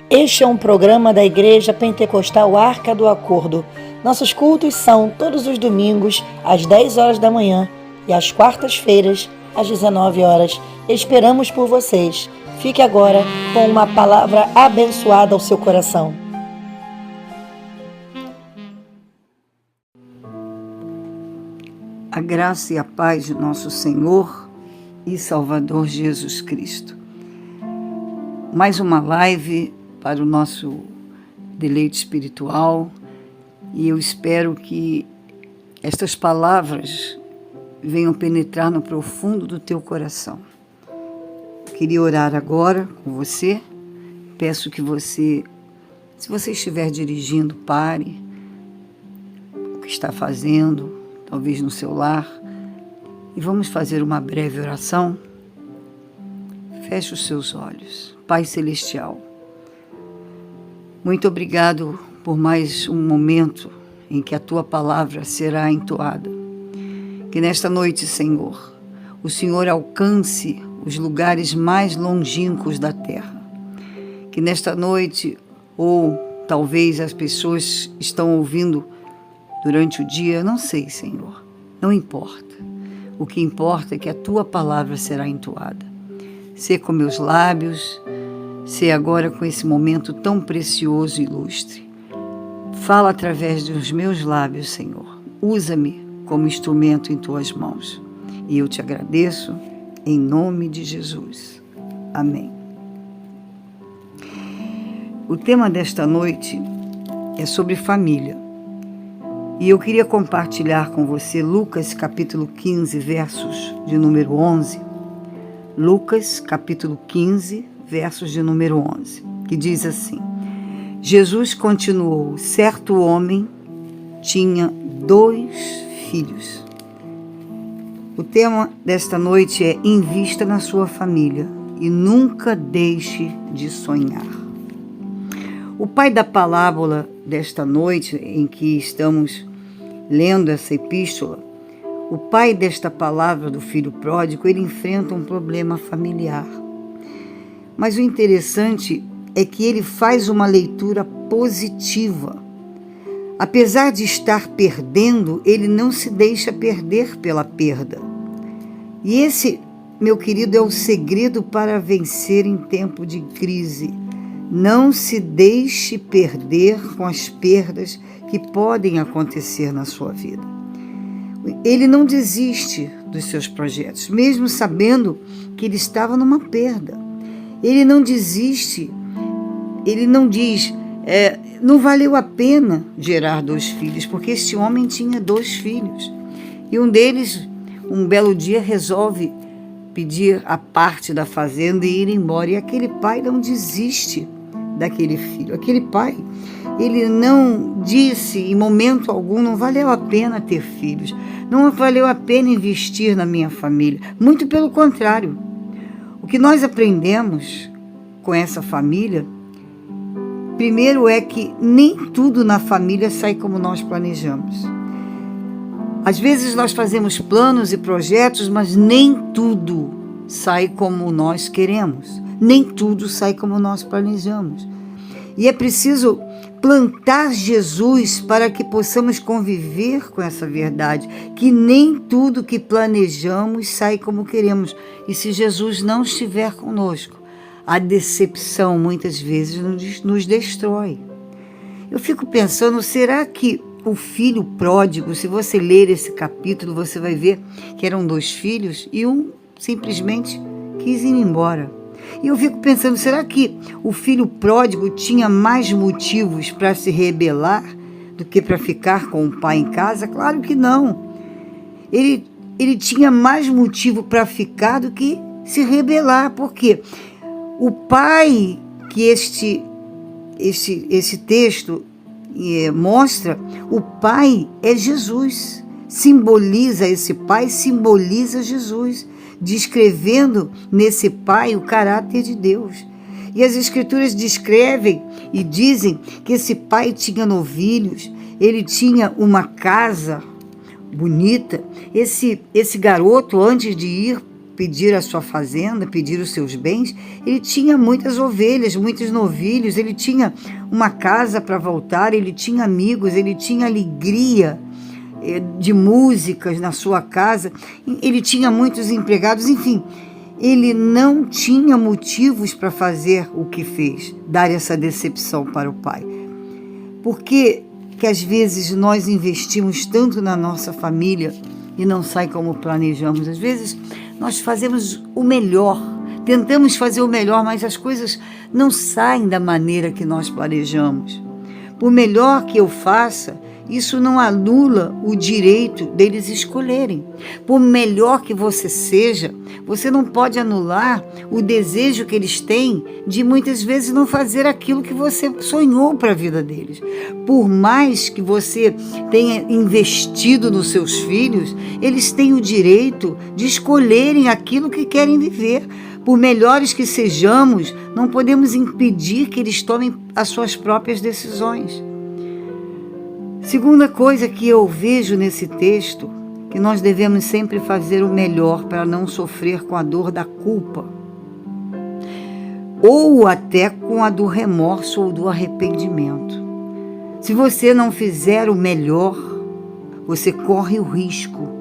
Este é um programa da Igreja Pentecostal Arca do Acordo. Nossos cultos são todos os domingos, às 10 horas da manhã e às quartas-feiras, às 19 horas. Esperamos por vocês. Fique agora com uma palavra abençoada ao seu coração. A graça e a paz de nosso Senhor e Salvador Jesus Cristo. Mais uma live para o nosso deleite espiritual, e eu espero que estas palavras venham penetrar no profundo do teu coração. Queria orar agora com você. Peço que você, se você estiver dirigindo, pare o que está fazendo, talvez no seu lar, e vamos fazer uma breve oração. Feche os seus olhos. Pai Celestial, muito obrigado por mais um momento em que a Tua palavra será entoada. Que nesta noite, Senhor, o Senhor alcance os lugares mais longínquos da terra. Que nesta noite, ou talvez as pessoas estão ouvindo durante o dia, não sei, Senhor, não importa. O que importa é que a Tua palavra será entoada. Sê com meus lábios, sê agora com esse momento tão precioso e ilustre. Fala através dos meus lábios, Senhor. Usa-me como instrumento em Tuas mãos. E eu te agradeço em nome de Jesus. Amém. O tema desta noite é sobre família. E eu queria compartilhar com você Lucas capítulo 15, versos de número 11. Lucas capítulo 15, versos de número 11, que diz assim: Jesus continuou, certo homem tinha 2 filhos. O tema desta noite é: invista na sua família e nunca deixe de sonhar. O pai da parábola desta noite, em que estamos lendo essa epístola, o pai desta palavra do filho pródigo, ele enfrenta um problema familiar. Mas o interessante é que ele faz uma leitura positiva. Apesar de estar perdendo, ele não se deixa perder pela perda. E esse, meu querido, é o segredo para vencer em tempo de crise. Não se deixe perder com as perdas que podem acontecer na sua vida. Ele não desiste dos seus projetos, mesmo sabendo que ele estava numa perda. Ele não desiste, ele não diz, não valeu a pena gerar 2 filhos, porque este homem tinha 2 filhos. E um deles, um belo dia, resolve pedir a parte da fazenda e ir embora. E aquele pai não desiste daquele filho. Aquele pai, ele não disse em momento algum: não valeu a pena ter filhos, não valeu a pena investir na minha família. Muito pelo contrário. O que nós aprendemos com essa família, primeiro, é que nem tudo na família sai como nós planejamos. Às vezes nós fazemos planos e projetos, mas nem tudo sai como nós queremos. Nem tudo sai como nós planejamos. E é preciso plantar Jesus para que possamos conviver com essa verdade, que nem tudo que planejamos sai como queremos. E se Jesus não estiver conosco, a decepção muitas vezes nos destrói. Eu fico pensando, será que o filho pródigo, se você ler esse capítulo, você vai ver que eram 2 filhos e um simplesmente quis ir embora. E eu fico pensando, será que o filho pródigo tinha mais motivos para se rebelar do que para ficar com o pai em casa? Claro que não. Ele tinha mais motivo para ficar do que se rebelar. Por quê? O pai que esse texto mostra, o pai é Jesus. Simboliza esse pai, simboliza Jesus, descrevendo nesse pai o caráter de Deus. E as Escrituras descrevem e dizem que esse pai tinha novilhos, ele tinha uma casa bonita. Esse garoto, antes de ir pedir a sua fazenda, pedir os seus bens, ele tinha muitas ovelhas, muitos novilhos, ele tinha uma casa para voltar, ele tinha amigos, ele tinha alegria de músicas na sua casa, ele tinha muitos empregados, enfim, ele não tinha motivos para fazer o que fez, dar essa decepção para o pai. Por que às vezes nós investimos tanto na nossa família e não sai como planejamos? Às vezes nós fazemos o melhor, tentamos fazer o melhor, mas as coisas não saem da maneira que nós planejamos. Por melhor que eu faça, isso não anula o direito deles escolherem. Por melhor que você seja, você não pode anular o desejo que eles têm de muitas vezes não fazer aquilo que você sonhou para a vida deles. Por mais que você tenha investido nos seus filhos, eles têm o direito de escolherem aquilo que querem viver. Por melhores que sejamos, não podemos impedir que eles tomem as suas próprias decisões. Segunda coisa que eu vejo nesse texto, que nós devemos sempre fazer o melhor para não sofrer com a dor da culpa, ou até com a do remorso ou do arrependimento. Se você não fizer o melhor, você corre o risco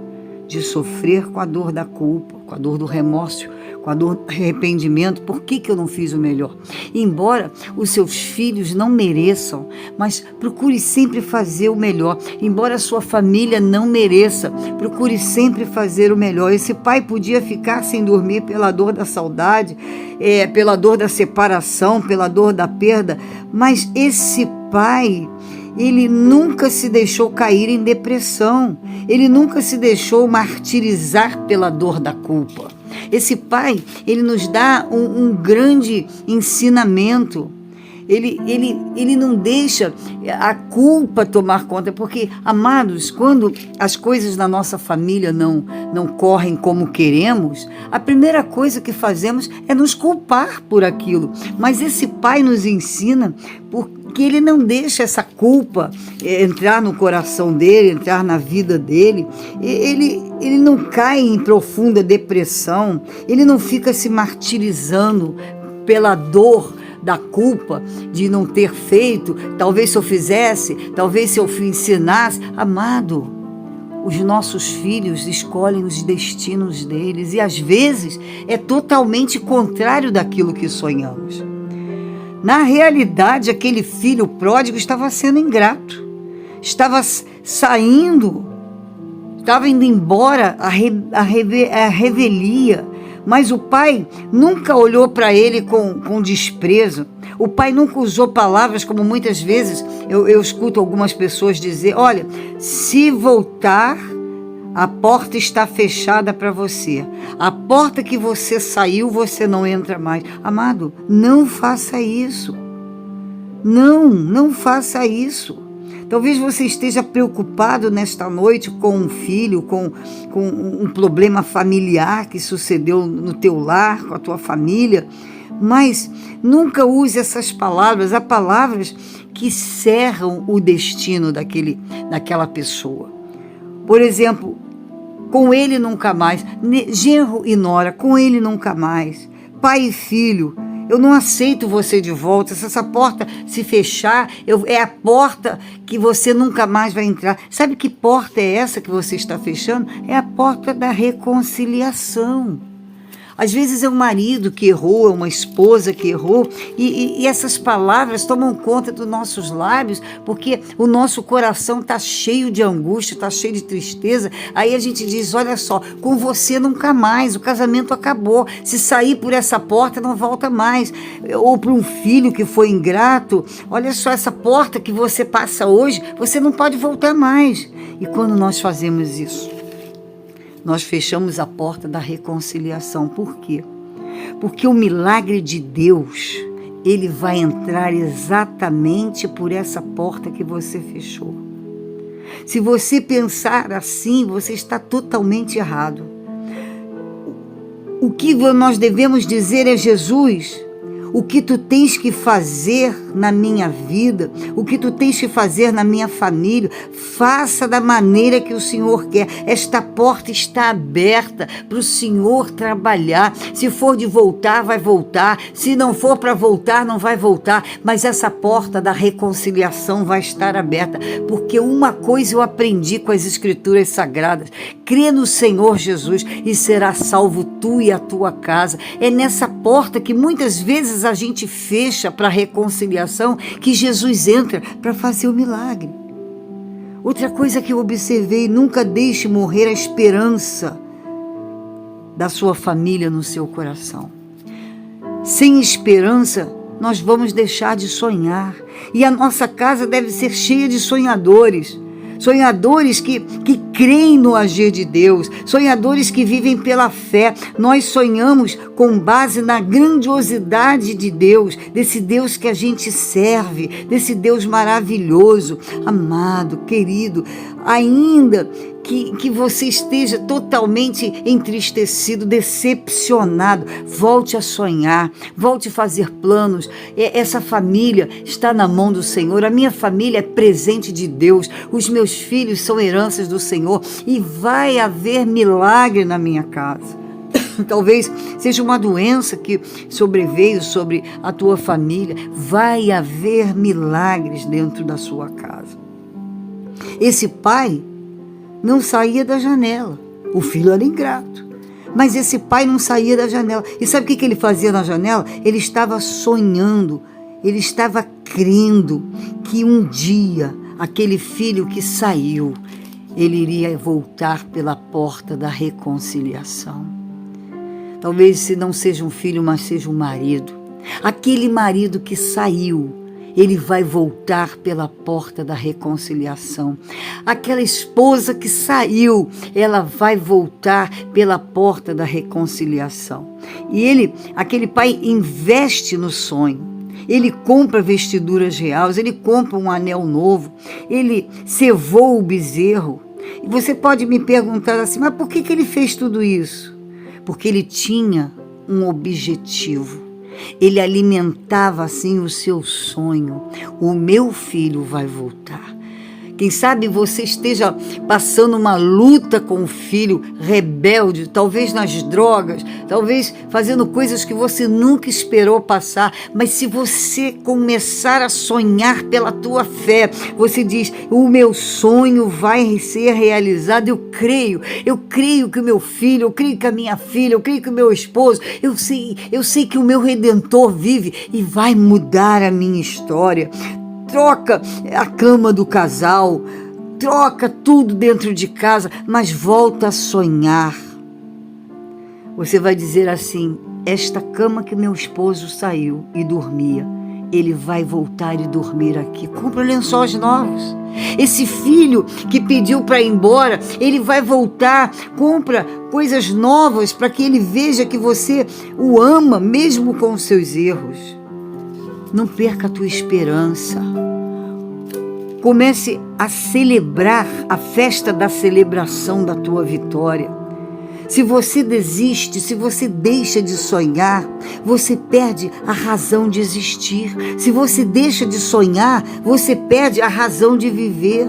de sofrer com a dor da culpa, com a dor do remorso, com a dor do arrependimento. Por que eu não fiz o melhor? Embora os seus filhos não mereçam, mas procure sempre fazer o melhor. Embora a sua família não mereça, procure sempre fazer o melhor. Esse pai podia ficar sem dormir pela dor da saudade, pela dor da separação, pela dor da perda, mas esse pai, ele nunca se deixou cair em depressão, ele nunca se deixou martirizar pela dor da culpa. Esse pai, ele nos dá um grande ensinamento. Ele não deixa a culpa tomar conta, porque, amados, quando as coisas na nossa família não correm como queremos, a primeira coisa que fazemos é nos culpar por aquilo. Mas esse pai nos ensina porque ele não deixa essa culpa entrar no coração dele, entrar na vida dele. Ele não cai em profunda depressão, ele não fica se martirizando pela dor da culpa de não ter feito. Talvez se eu fizesse, talvez se eu ensinasse. Amado, os nossos filhos escolhem os destinos deles e às vezes é totalmente contrário daquilo que sonhamos. Na realidade, aquele filho pródigo estava sendo ingrato, estava saindo, estava indo embora a revelia, mas o pai nunca olhou para ele com desprezo. O pai nunca usou palavras como muitas vezes eu escuto algumas pessoas dizer: olha, se voltar, a porta está fechada para você. A porta que você saiu, você não entra mais. Amado, não faça isso. Não faça isso. Talvez você esteja preocupado nesta noite com um filho, com um problema familiar que sucedeu no teu lar, com a tua família, mas nunca use essas palavras, há palavras que cerram o destino daquela pessoa. Por exemplo, com ele nunca mais, genro e nora, com ele nunca mais, pai e filho, eu não aceito você de volta. Se essa porta se fechar, é a porta que você nunca mais vai entrar. Sabe que porta é essa que você está fechando? É a porta da reconciliação. Às vezes é um marido que errou, é uma esposa que errou, e essas palavras tomam conta dos nossos lábios, porque o nosso coração está cheio de angústia, está cheio de tristeza. Aí a gente diz: olha só, com você nunca mais, o casamento acabou, se sair por essa porta não volta mais. Ou para um filho que foi ingrato: olha só, essa porta que você passa hoje, você não pode voltar mais. E quando nós fazemos isso, nós fechamos a porta da reconciliação. Por quê? Porque o milagre de Deus, ele vai entrar exatamente por essa porta que você fechou. Se você pensar assim, você está totalmente errado. O que nós devemos dizer é: Jesus, o que tu tens que fazer na minha vida, o que tu tens que fazer na minha família, faça da maneira que o Senhor quer. Esta porta está aberta para o Senhor trabalhar. Se for de voltar, vai voltar. Se não for para voltar, não vai voltar. Mas essa porta da reconciliação vai estar aberta, porque uma coisa eu aprendi com as Escrituras Sagradas: crê no Senhor Jesus e será salvo tu e a tua casa. É nessa porta que muitas vezes a gente fecha para a reconciliação que Jesus entra para fazer o milagre. Outra coisa que eu observei: nunca deixe morrer a esperança da sua família no seu coração. Sem esperança, nós vamos deixar de sonhar. E a nossa casa deve ser cheia de sonhadores. Sonhadores que creem no agir de Deus, sonhadores que vivem pela fé. Nós sonhamos com base na grandiosidade de Deus, desse Deus que a gente serve, desse Deus maravilhoso. Amado, querido, ainda que você esteja totalmente entristecido, decepcionado, volte a sonhar, volte a fazer planos. Essa família está na mão do Senhor, a minha família é presente de Deus, os meus filhos são heranças do Senhor e vai haver milagre na minha casa. Talvez seja uma doença que sobreveio sobre a tua família, vai haver milagres dentro da sua casa. Esse pai não saía da janela. O filho era ingrato, mas esse pai não saía da janela. E sabe o que ele fazia na janela? Ele estava sonhando, ele estava crendo que um dia aquele filho que saiu, ele iria voltar pela porta da reconciliação. Talvez se não seja um filho, mas seja um marido. Aquele marido que saiu, ele vai voltar pela porta da reconciliação. Aquela esposa que saiu, ela vai voltar pela porta da reconciliação. E aquele pai investe no sonho. Ele compra vestiduras reais, ele compra um anel novo, ele cevou o bezerro. E você pode me perguntar assim, mas por que ele fez tudo isso? Porque ele tinha um objetivo. Ele alimentava assim o seu sonho. O meu filho vai voltar. Quem sabe você esteja passando uma luta com o filho rebelde, talvez nas drogas, talvez fazendo coisas que você nunca esperou passar. Mas se você começar a sonhar pela tua fé, você diz, o meu sonho vai ser realizado. Eu creio que o meu filho, eu creio que a minha filha, eu creio que o meu esposo, eu sei que o meu Redentor vive e vai mudar a minha história. Troca a cama do casal, troca tudo dentro de casa, mas volta a sonhar. Você vai dizer assim, esta cama que meu esposo saiu e dormia, ele vai voltar e dormir aqui. Compra lençóis novos. Esse filho que pediu para ir embora, ele vai voltar, compra coisas novas para que ele veja que você o ama, mesmo com os seus erros. Não perca a tua esperança. Comece a celebrar a festa da celebração da tua vitória. Se você desiste, se você deixa de sonhar, você perde a razão de existir. Se você deixa de sonhar, você perde a razão de viver.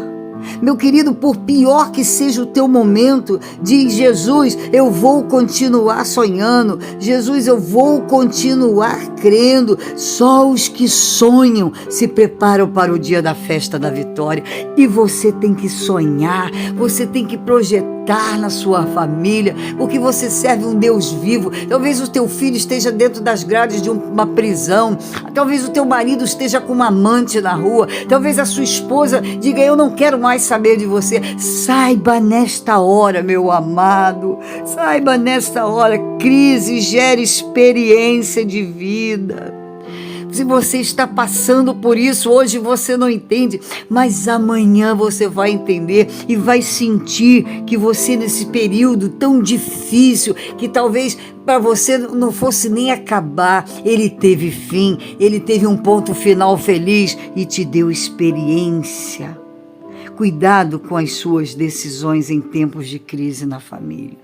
Meu querido, por pior que seja o teu momento, diz Jesus, eu vou continuar sonhando. Jesus, eu vou continuar crendo. Só os que sonham se preparam para o dia da festa da vitória. E você tem que sonhar, você tem que projetar na sua família, porque você serve um Deus vivo. Talvez o teu filho esteja dentro das grades de uma prisão, talvez o teu marido esteja com uma amante na rua, talvez a sua esposa diga, eu não quero mais saber de você. Saiba nesta hora, meu amado, saiba nesta hora, crise gera experiência de vida. Se você está passando por isso, hoje você não entende, mas amanhã você vai entender e vai sentir que você, nesse período tão difícil, que talvez para você não fosse nem acabar, ele teve fim, ele teve um ponto final feliz e te deu experiência. Cuidado com as suas decisões em tempos de crise na família.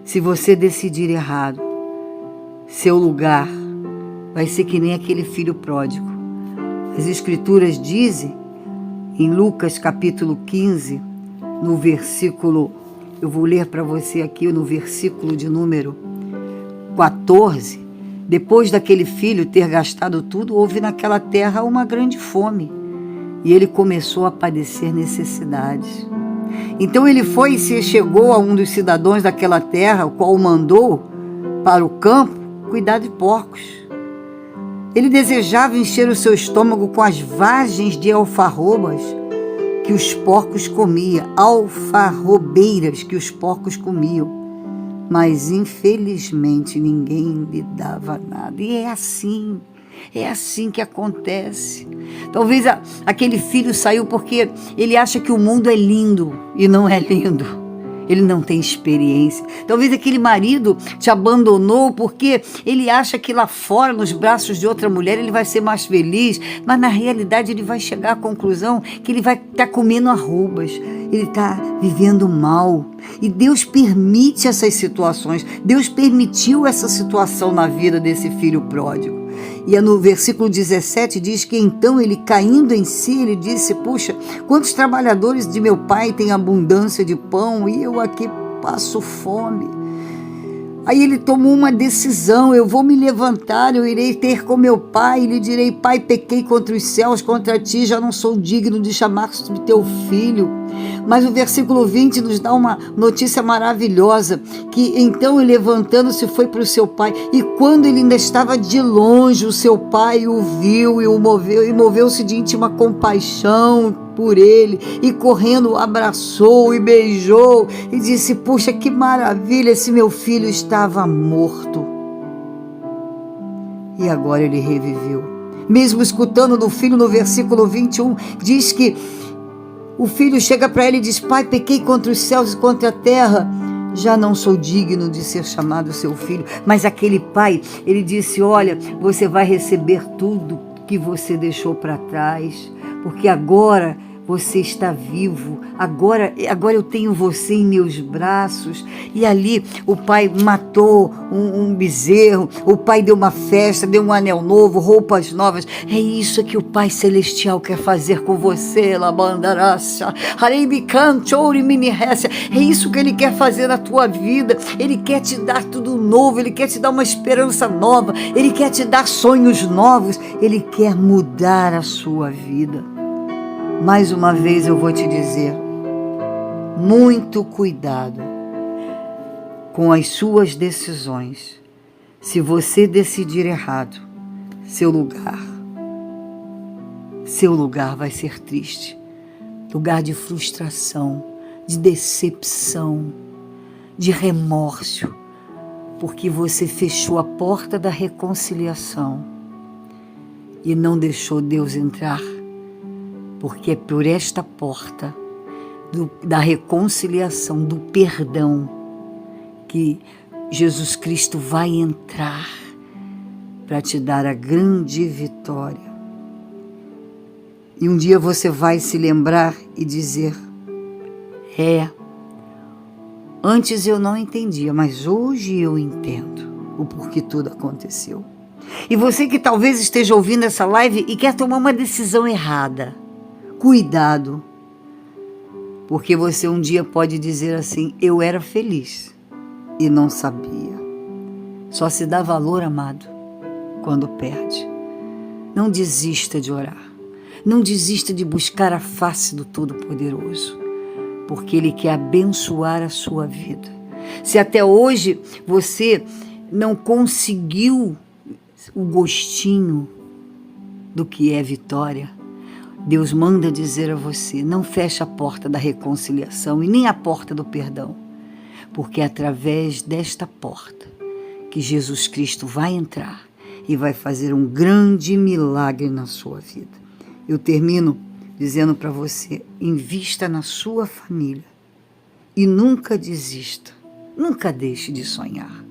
Se você decidir errado, seu lugar vai ser que nem aquele filho pródigo. As Escrituras dizem, em Lucas capítulo 15, no versículo, eu vou ler para você aqui no versículo de número 14, depois daquele filho ter gastado tudo, houve naquela terra uma grande fome, e ele começou a padecer necessidades. Então ele foi e se chegou a um dos cidadãos daquela terra, o qual o mandou para o campo cuidar de porcos. Ele desejava encher o seu estômago com as vagens de alfarrobas que os porcos comiam, alfarrobeiras que os porcos comiam, mas infelizmente ninguém lhe dava nada. E é assim que acontece. Talvez aquele filho saiu porque ele acha que o mundo é lindo e não é lindo. Ele não tem experiência. Talvez aquele marido te abandonou porque ele acha que lá fora, nos braços de outra mulher, ele vai ser mais feliz, mas na realidade ele vai chegar à conclusão que ele vai estar comendo arrobas, ele está vivendo mal. E Deus permite essas situações, Deus permitiu essa situação na vida desse filho pródigo. E no versículo 17 diz que então ele, caindo em si, ele disse: puxa, quantos trabalhadores de meu pai têm abundância de pão e eu aqui passo fome. Aí ele tomou uma decisão: eu vou me levantar, eu irei ter com meu pai e lhe direi: pai, pequei contra os céus, contra ti, já não sou digno de chamar-te teu filho. Mas o versículo 20 nos dá uma notícia maravilhosa, que então ele, levantando-se, foi para o seu pai, e quando ele ainda estava de longe, o seu pai o viu e moveu-se de íntima compaixão por ele, e correndo o abraçou e beijou, e disse: puxa, que maravilha, esse meu filho estava morto e agora ele reviveu. Mesmo escutando do filho, no versículo 21, diz que o filho chega para ele e diz: pai, pequei contra os céus e contra a terra, já não sou digno de ser chamado seu filho. Mas aquele pai, ele disse: olha, você vai receber tudo que você deixou para trás, porque agora você está vivo, agora eu tenho você em meus braços. E ali o pai matou um bezerro, o pai deu uma festa, deu um anel novo, roupas novas. É isso que o Pai Celestial quer fazer com você, Labandaracha, é isso que Ele quer fazer na tua vida. Ele quer te dar tudo novo, Ele quer te dar uma esperança nova, Ele quer te dar sonhos novos, Ele quer mudar a sua vida. Mais uma vez eu vou te dizer, muito cuidado com as suas decisões. Se você decidir errado, seu lugar vai ser triste, lugar de frustração, de decepção, de remorso, porque você fechou a porta da reconciliação e não deixou Deus entrar. Porque é por esta porta da reconciliação, do perdão, que Jesus Cristo vai entrar para te dar a grande vitória. E um dia você vai se lembrar e dizer: antes eu não entendia, mas hoje eu entendo o porquê tudo aconteceu. E você que talvez esteja ouvindo essa live e quer tomar uma decisão errada, cuidado, porque você um dia pode dizer assim: eu era feliz e não sabia. Só se dá valor, amado, quando perde. Não desista de orar, não desista de buscar a face do Todo-Poderoso, porque Ele quer abençoar a sua vida. Se até hoje você não conseguiu o gostinho do que é vitória, Deus manda dizer a você: não feche a porta da reconciliação e nem a porta do perdão, porque é através desta porta que Jesus Cristo vai entrar e vai fazer um grande milagre na sua vida. Eu termino dizendo para você: invista na sua família e nunca desista, nunca deixe de sonhar.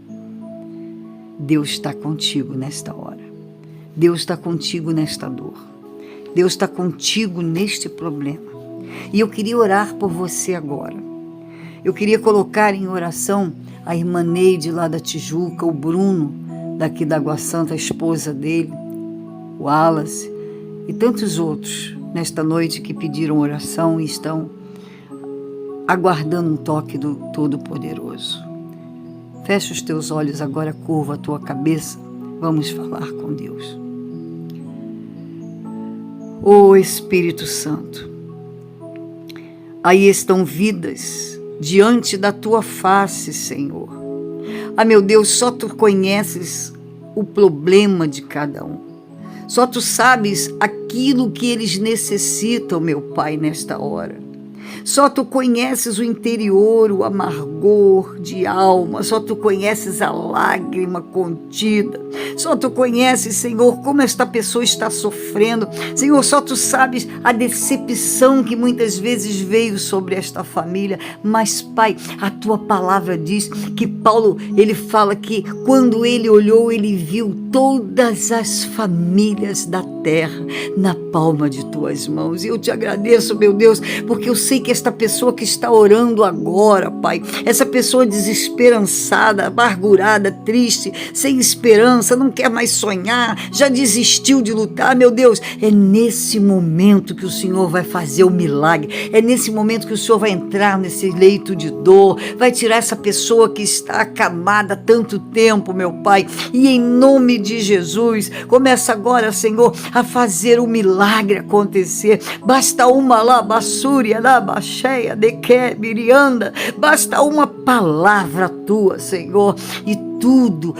Deus está contigo nesta hora, Deus está contigo nesta dor, Deus está contigo neste problema. E eu queria orar por você agora. Eu queria colocar em oração a irmã Neide lá da Tijuca, o Bruno daqui da Água Santa, a esposa dele, o Wallace, e tantos outros nesta noite que pediram oração e estão aguardando um toque do Todo-Poderoso. Fecha os teus olhos agora, curva a tua cabeça, vamos falar com Deus. Ó Espírito Santo, aí estão vidas diante da tua face, Senhor. Ah, meu Deus, só tu conheces o problema de cada um. Só tu sabes aquilo que eles necessitam, meu Pai, nesta hora. Só tu conheces o interior, o amargor de alma. Só tu conheces a lágrima contida. Só tu conheces, Senhor, como esta pessoa está sofrendo. Senhor, só tu sabes a decepção que muitas vezes veio sobre esta família. Mas, Pai, a tua palavra diz que Paulo, ele fala que quando ele olhou, ele viu todas as famílias da terra na palma de tuas mãos. E eu te agradeço, meu Deus, porque eu sei que esta pessoa que está orando agora, Pai, essa pessoa desesperançada, amargurada, triste, sem esperança, não quer mais sonhar, já desistiu de lutar, meu Deus, é nesse momento que o Senhor vai fazer o milagre, é nesse momento que o Senhor vai entrar nesse leito de dor, vai tirar essa pessoa que está acamada há tanto tempo, meu Pai, e em nome de Jesus, começa agora, Senhor, a fazer o milagre acontecer. Basta uma lá, basúria, lá, baixeia, de que, mirianda, basta uma palavra tua, Senhor, e tudo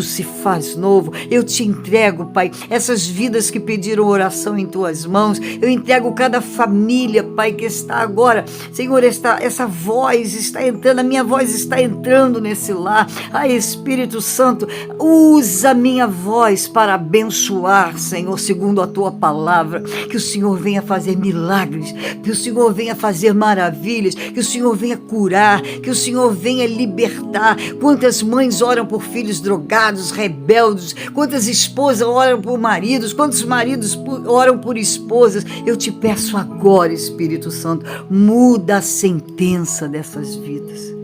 se faz novo. Eu te entrego, Pai, essas vidas que pediram oração em tuas mãos. Eu entrego cada família, Pai, que está agora, Senhor, essa voz está entrando, a minha voz está entrando nesse lar. Ai, Espírito Santo, usa a minha voz para abençoar, Senhor, segundo a tua palavra. Que o Senhor venha fazer milagres, que o Senhor venha fazer maravilhas, que o Senhor venha curar, que o Senhor venha libertar. Quantas mães oram por filhos drogados, rebeldes, quantas esposas oram por maridos, quantos maridos oram por esposas. Eu te peço agora, Espírito Santo, muda a sentença dessas vidas.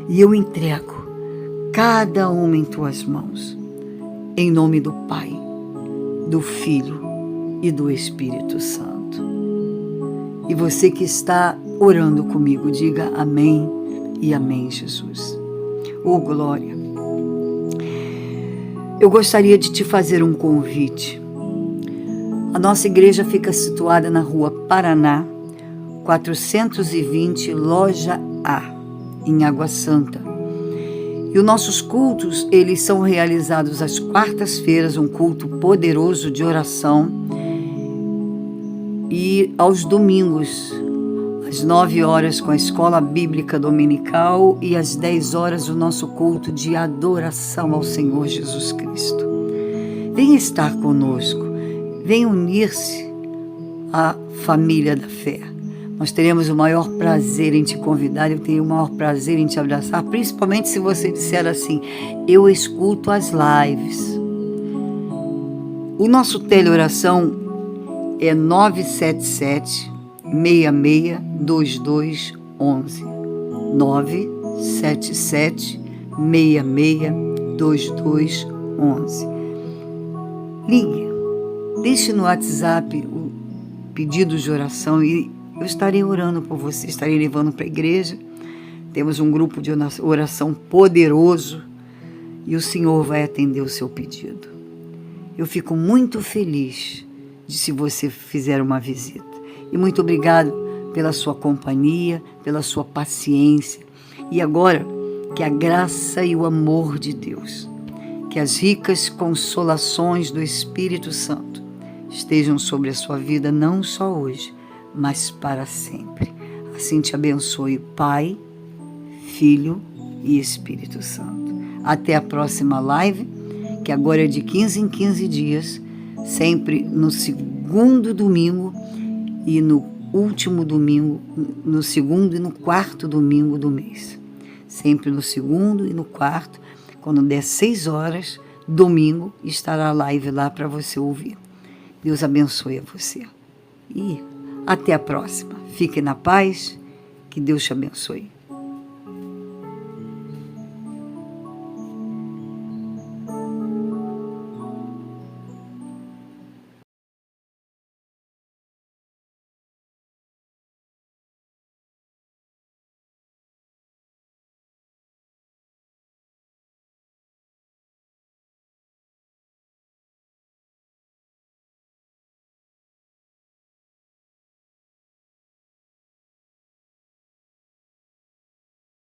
E eu entrego cada uma em tuas mãos, em nome do Pai, do Filho e do Espírito Santo. E você que está orando comigo, diga amém e amém, Jesus. Oh, glória! Eu gostaria de te fazer um convite. A nossa igreja fica situada na Rua Paraná, 420, Loja A, em Água Santa. E os nossos cultos, eles são realizados às quartas-feiras, um culto poderoso de oração, e aos domingos, às 9 horas com a escola bíblica dominical e às 10 horas o nosso culto de adoração ao Senhor Jesus Cristo. Venha estar conosco, venha unir-se à família da fé. Nós teremos o maior prazer em te convidar, eu tenho o maior prazer em te abraçar, principalmente se você disser assim: eu escuto as lives. O nosso teleoração é 977 662211, 977 662211. Ligue, deixe no WhatsApp o pedido de oração e eu estarei orando por você, estarei levando para a igreja. Temos um grupo de oração poderoso e o Senhor vai atender o seu pedido. Eu fico muito feliz se você fizer uma visita. E muito obrigado pela sua companhia, pela sua paciência. E agora, que a graça e o amor de Deus, que as ricas consolações do Espírito Santo estejam sobre a sua vida, não só hoje, mas para sempre. Assim te abençoe, Pai, Filho e Espírito Santo. Até a próxima live, que agora é de 15 em 15 dias, sempre no segundo domingo e no último domingo, no segundo e no quarto domingo do mês. Sempre no segundo e no quarto, quando der 6 horas, domingo, estará a live lá para você ouvir. Deus abençoe a você. E até a próxima. Fique na paz, que Deus te abençoe.